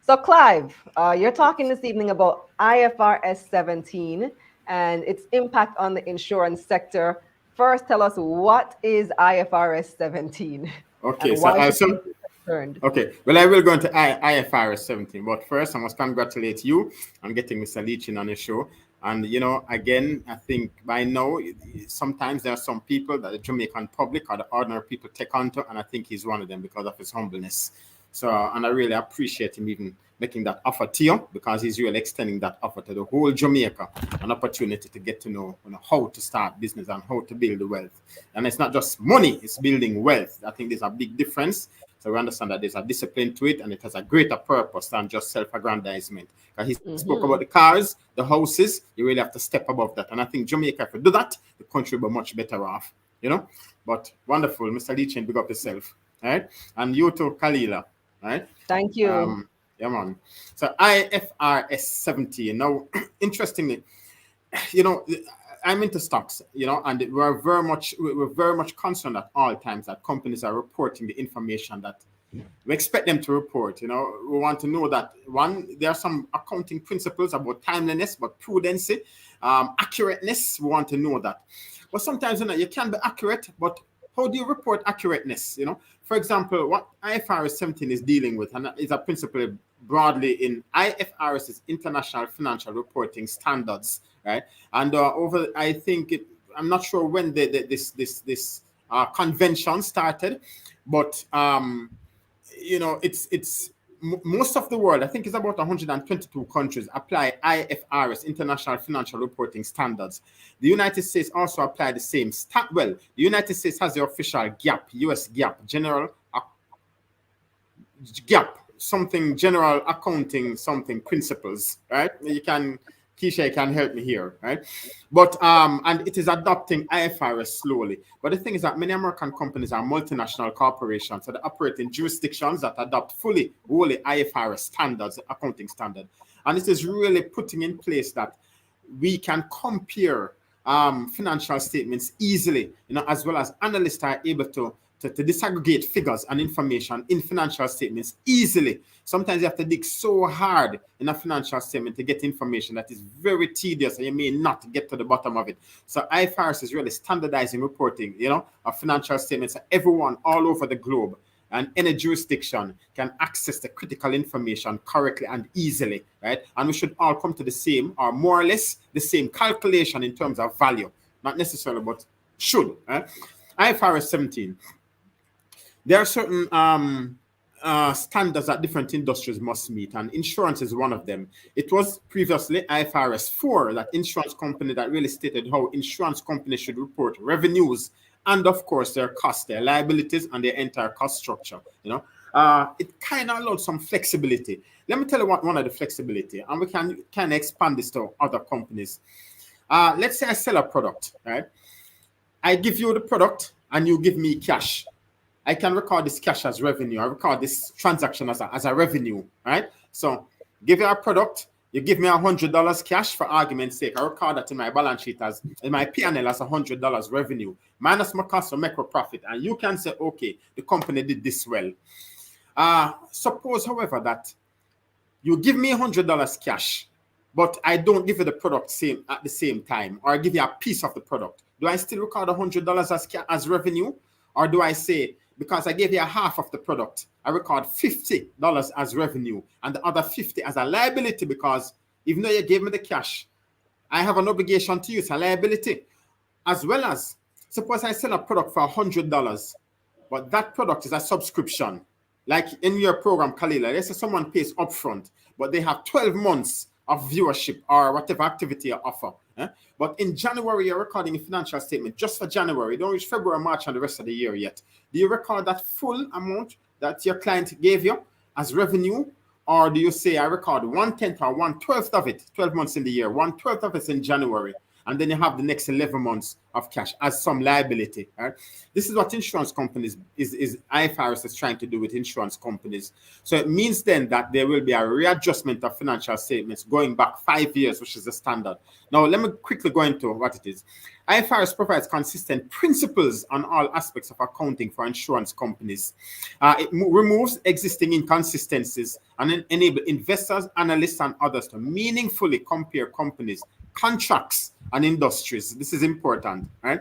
So, Clive, you're talking this evening about IFRS 17 and its impact on the insurance sector. First, tell us what is IFRS 17 Okay, and so why I should so people be concerned? okay. Well, I will go into IFRS 17, but first I must congratulate you on getting Mr. Leach in on your show. And again, I think by now sometimes there are some people that the Jamaican public or the ordinary people take onto, and I think he's one of them because of his humbleness. So, and I really appreciate him even making that offer to you because he's really extending that offer to the whole Jamaica, an opportunity to get to know, how to start business and how to build the wealth. And it's not just money, it's building wealth. I think there's a big difference. So we understand that there's a discipline to it and it has a greater purpose than just self-aggrandizement. Because he spoke about the cars, the houses, you really have to step above that. And I think Jamaica, if you do that, the country will be much better off, But wonderful, Mr. Leachin, big up yourself, all right? And you too, Kalila, all right? Thank you. Yeah, man. So IFRS 17. Now, interestingly, I'm into stocks, and we're very much concerned at all times that companies are reporting the information that we expect them to report. We want to know that there are some accounting principles about timeliness, but prudency, accurateness. We want to know that. But sometimes you can be accurate, but how do you report accurateness? For example, what IFRS 17 is dealing with, and is a principle broadly in IFRS is International Financial Reporting Standards, right? And I think I'm not sure when this convention started, but it's most of the world, I think it's about 122 countries apply IFRS, International Financial Reporting Standards. The United States also apply the same. The United States has the official GAAP, US GAAP, general accounting, something principles, right? Keisha can help me here, right? But and it is adopting IFRS slowly. But the thing is that many American companies are multinational corporations, so they operate in jurisdictions that adopt wholly IFRS standards, accounting standard. And it is really putting in place that we can compare financial statements easily, as well as analysts are able to disaggregate figures and information in financial statements easily. Sometimes you have to dig so hard in a financial statement to get information that is very tedious and you may not get to the bottom of it. So IFRS is really standardizing reporting, of financial statements. So everyone all over the globe and any jurisdiction can access the critical information correctly and easily, right? And we should all come to the same, or more or less the same calculation in terms of value. Not necessarily, but should, right? IFRS 17. There are certain standards that different industries must meet, and insurance is one of them. It was previously IFRS 4, that insurance company that really stated how insurance companies should report revenues and, of course, their costs, their liabilities, and their entire cost structure. It kind of allowed some flexibility. Let me tell you what one of the flexibility, and we can expand this to other companies. Let's say I sell a product, right? I give you the product, and you give me cash. I can record this cash as revenue. I record this transaction as a revenue, right? So give you a product, you give me $100 cash for argument's sake. I record that in my balance sheet in my P&L as $100 revenue, minus my cost or make a profit. And you can say, okay, the company did this well. Suppose, however, that you give me $100 cash, but I don't give you the product at the same time, or I give you a piece of the product. Do I still record $100 as revenue? Or do I say, because I gave you a half of the product, I record $50 as revenue and the other $50 as a liability, because even though you gave me the cash, I have an obligation to use a liability. As well as, suppose I sell a product for $100, but that product is a subscription. Like in your program, Kalila, let's say someone pays upfront, but they have 12 months of viewership or whatever activity you offer. But in January, you're recording a financial statement just for January. Don't reach February, March, and the rest of the year yet. Do you record that full amount that your client gave you as revenue? Or do you say, I record 1/10 or 1/12 of it, 12 months in the year, 1/12 of it in January, and then you have the next 11 months of cash as some liability. Right? This is what insurance companies is IFRS is trying to do with insurance companies. So it means then that there will be a readjustment of financial statements going back 5 years, which is the standard. Now, let me quickly go into what it is. IFRS provides consistent principles on all aspects of accounting for insurance companies. It removes existing inconsistencies and enable investors, analysts, and others to meaningfully compare companies, contracts, and industries. This is important, right?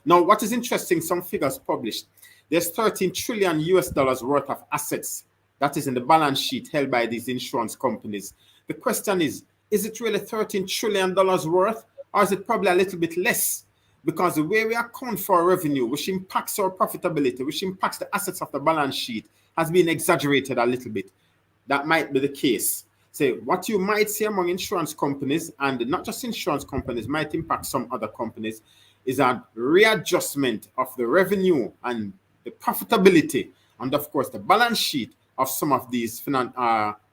Now, what is interesting, some figures published. There's 13 trillion US dollars worth of assets that is in the balance sheet held by these insurance companies. The question is it really 13 trillion dollars worth, or is it probably a little bit less? Because the way we account for revenue, which impacts our profitability, which impacts the assets of the balance sheet, has been exaggerated a little bit. That might be the case. So what you might see among insurance companies, and not just insurance companies, might impact some other companies, is a readjustment of the revenue and the profitability, and of course the balance sheet of some of these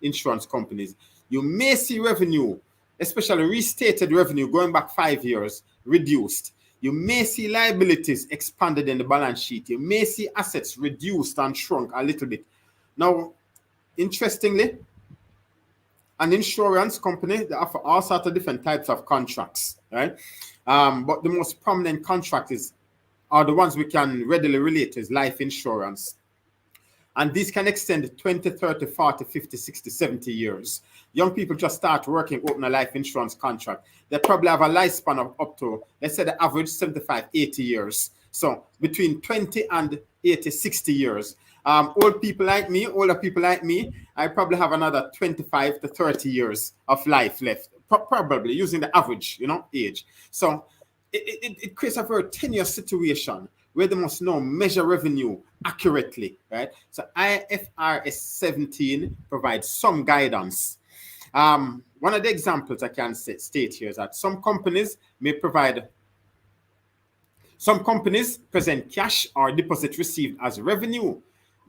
insurance companies. You may see revenue, especially restated revenue going back 5 years, reduced. You may see liabilities expanded in the balance sheet. You may see assets reduced and shrunk a little bit. Now, interestingly, an insurance company, they offer all sorts of different types of contracts, right? But the most prominent contract are the ones we can readily relate to is life insurance. And these can extend 20, 30, 40, 50, 60, 70 years. Young people just start working, open a life insurance contract. They probably have a lifespan of up to, let's say the average 75, 80 years. So between 20 and 80, 60 years. Older people like me, I probably have another 25 to 30 years of life left, probably using the average, age. So it creates a very tenuous situation where they must now measure revenue accurately, right? So IFRS 17 provides some guidance. One of the examples I can state here is that some companies present cash or deposit received as revenue.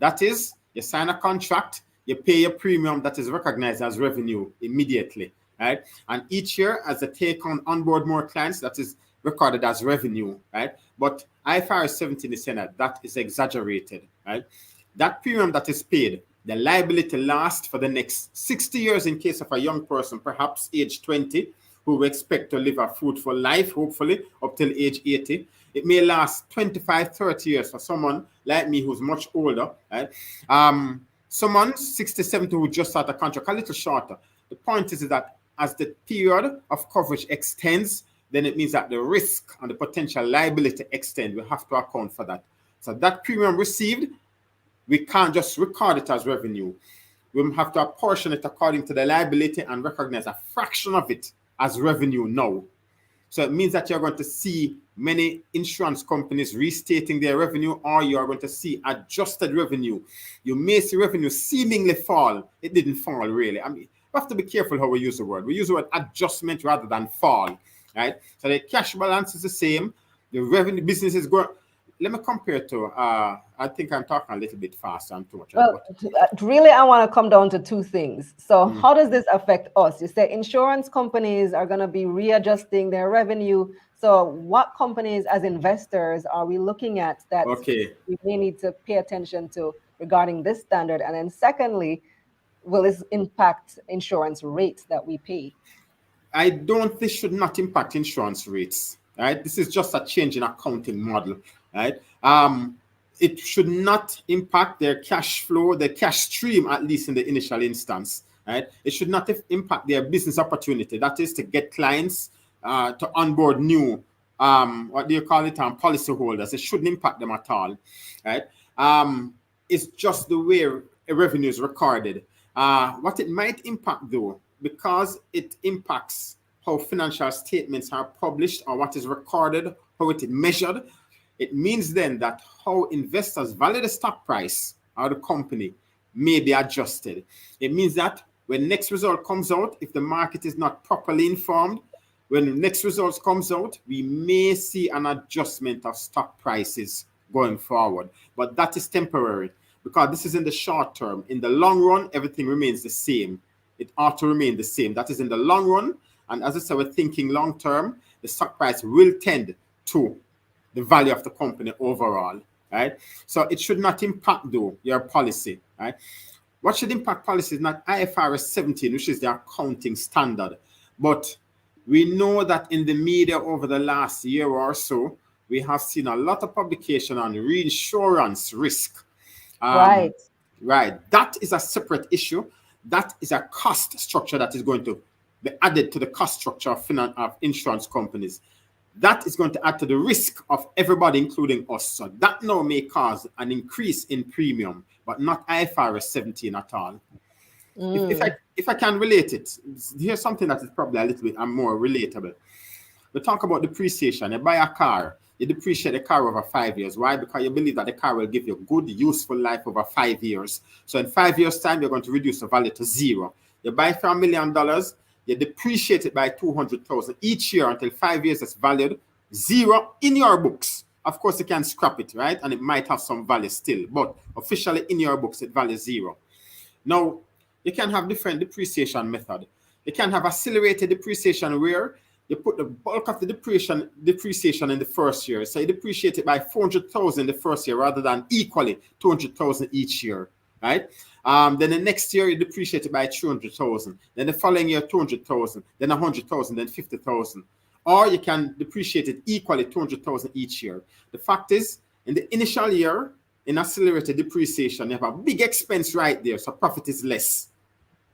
That is, you sign a contract, you pay your premium that is recognized as revenue immediately, right? And each year, as they take onboard more clients, that is recorded as revenue, right? But IFRS 17 is saying that is exaggerated, right? That premium that is paid, the liability lasts for the next 60 years in case of a young person, perhaps age 20, who we expect to live a fruitful life, hopefully, up till age 80. It may last 25, 30 years for someone like me who's much older, right? Someone 60, 70 who just started a contract, a little shorter. The point is that as the period of coverage extends, then it means that the risk and the potential liability extend. We have to account for that. So that premium received, we can't just record it as revenue. We have to apportion it according to the liability and recognize a fraction of it as revenue now. So it means that you're going to see many insurance companies restating their revenue, or you're going to see adjusted revenue. You may see revenue seemingly fall. It didn't fall really. I mean, we have to be careful how we use the word. We use the word adjustment rather than fall. Right? So the cash balance is the same. The revenue business is growing. Let me compare to, I think I'm talking a little bit fast. I'm too much. Well, really, I want to come down to two things. So how does this affect us? You say insurance companies are going to be readjusting their revenue. So what companies as investors are we looking at that we may need to pay attention to regarding this standard? And then secondly, will this impact insurance rates that we pay? This should not impact insurance rates, right? This is just a change in accounting model, right? It should not impact their cash flow, their cash stream, at least in the initial instance, right? It should not impact their business opportunity. That is to get clients to onboard new, policy holders. It shouldn't impact them at all, right? It's just the way revenue is recorded. What it might impact though, because it impacts how financial statements are published or what is recorded, how it is measured, it means then that how investors value the stock price or the company may be adjusted. It means that when next result comes out, if the market is not properly informed, when the next results comes out, we may see an adjustment of stock prices going forward. But that is temporary because this is in the short term. In the long run, everything remains the same. It ought to remain the same. That is in the long run. And as I said, we're thinking long term. the stock price will tend to the value of the company overall, right? So it should not impact, though, your policy, right? What should impact policy is not IFRS 17, which is the accounting standard, but we know that in the media over the last year or so, we have seen a lot of publication on reinsurance risk. Right. Right. That is a separate issue. That is a cost structure that is going to be added to the cost structure of insurance companies. That is going to add to the risk of everybody, including us. So that now may cause an increase in premium, but not IFRS 17 at all. If I can relate it, here's something that is probably a little bit more relatable. We talk about depreciation. You buy a car, you depreciate the car over 5 years. Why? Because you believe that the car will give you a good, useful life over 5 years. So in 5 years' time, you're going to reduce the value to zero. You buy for $1 million, you depreciate it by 200,000 each year until 5 years it's valued zero in your books. Of course, you can scrap it, right? And it might have some value still, but officially in your books, it values zero. Now, you can have different depreciation method. You can have accelerated depreciation where you put the bulk of the depreciation in the first year. So you depreciate it by 400,000 the first year rather than equally 200,000 each year, right? Then the next year you depreciate it by 200,000. Then the following year 200,000. Then 100,000. Then 50,000. Or you can depreciate it equally 200,000 each year. The fact is, in the initial year, in accelerated depreciation, you have a big expense right there, so profit is less.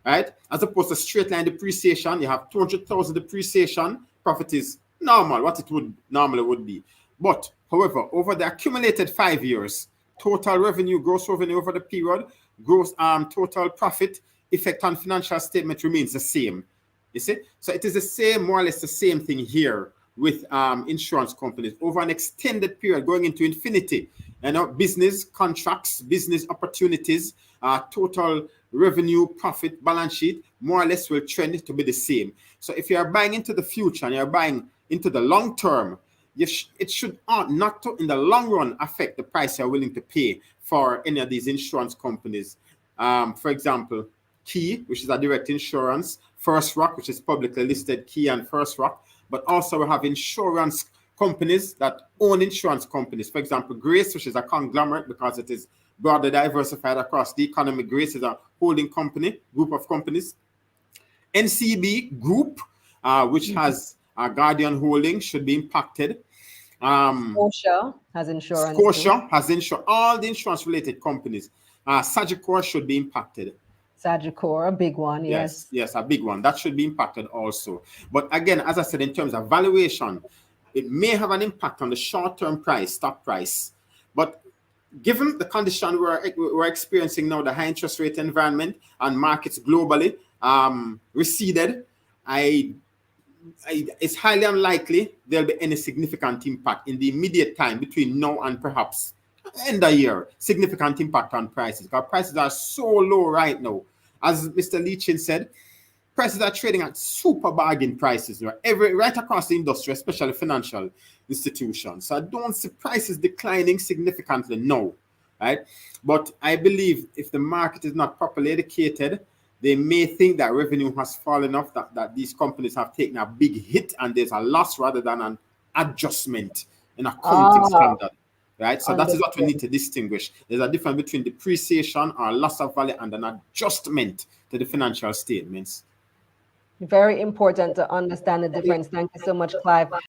Right? As opposed to straight line depreciation, you have 200,000 depreciation, profit is normal, what it would normally would be. But, however, over the accumulated 5 years, total revenue, gross revenue over the period, gross total profit, effect on financial statement remains the same. You see? So it is the same, more or less the same thing here with insurance companies over an extended period going into infinity. You know, business contracts, business opportunities, total revenue, profit, balance sheet, more or less will trend to be the same. So if you are buying into the future and you're buying into the long term, it should not to, in the long run, affect the price you're willing to pay for any of these insurance companies. For example, Key, which is a direct insurance, First Rock, which is publicly listed, Key and First Rock, but also we have insurance companies that own insurance companies. For example, Grace, which is a conglomerate because it is broadly diversified across the economy. Grace is a holding company, group of companies. NCB Group, which has a Guardian Holding, should be impacted. Scotia has insurance. Scotia has insurance. All the insurance-related companies. Sagicor should be impacted. Sagicor, a big one, yes. Yes, a big one. That should be impacted also. But again, as I said, in terms of valuation, it may have an impact on the short-term price, stock price. But given the condition we're experiencing now, the high interest rate environment and markets globally receded, it's highly unlikely there'll be any significant impact in the immediate time between now and perhaps end of year. Significant impact on prices because prices are so low right now. As Mr. Leachin said, prices are trading at super bargain prices right across the industry, especially financial institutions. So I don't see prices declining significantly now, right? But I believe if the market is not properly educated, they may think that revenue has fallen off, that these companies have taken a big hit and there's a loss rather than an adjustment in accounting standard. Right, so that is what we need to distinguish. There's a difference between depreciation or loss of value and an adjustment to the financial statements. Very important to understand the difference. Thank you so much, Clive.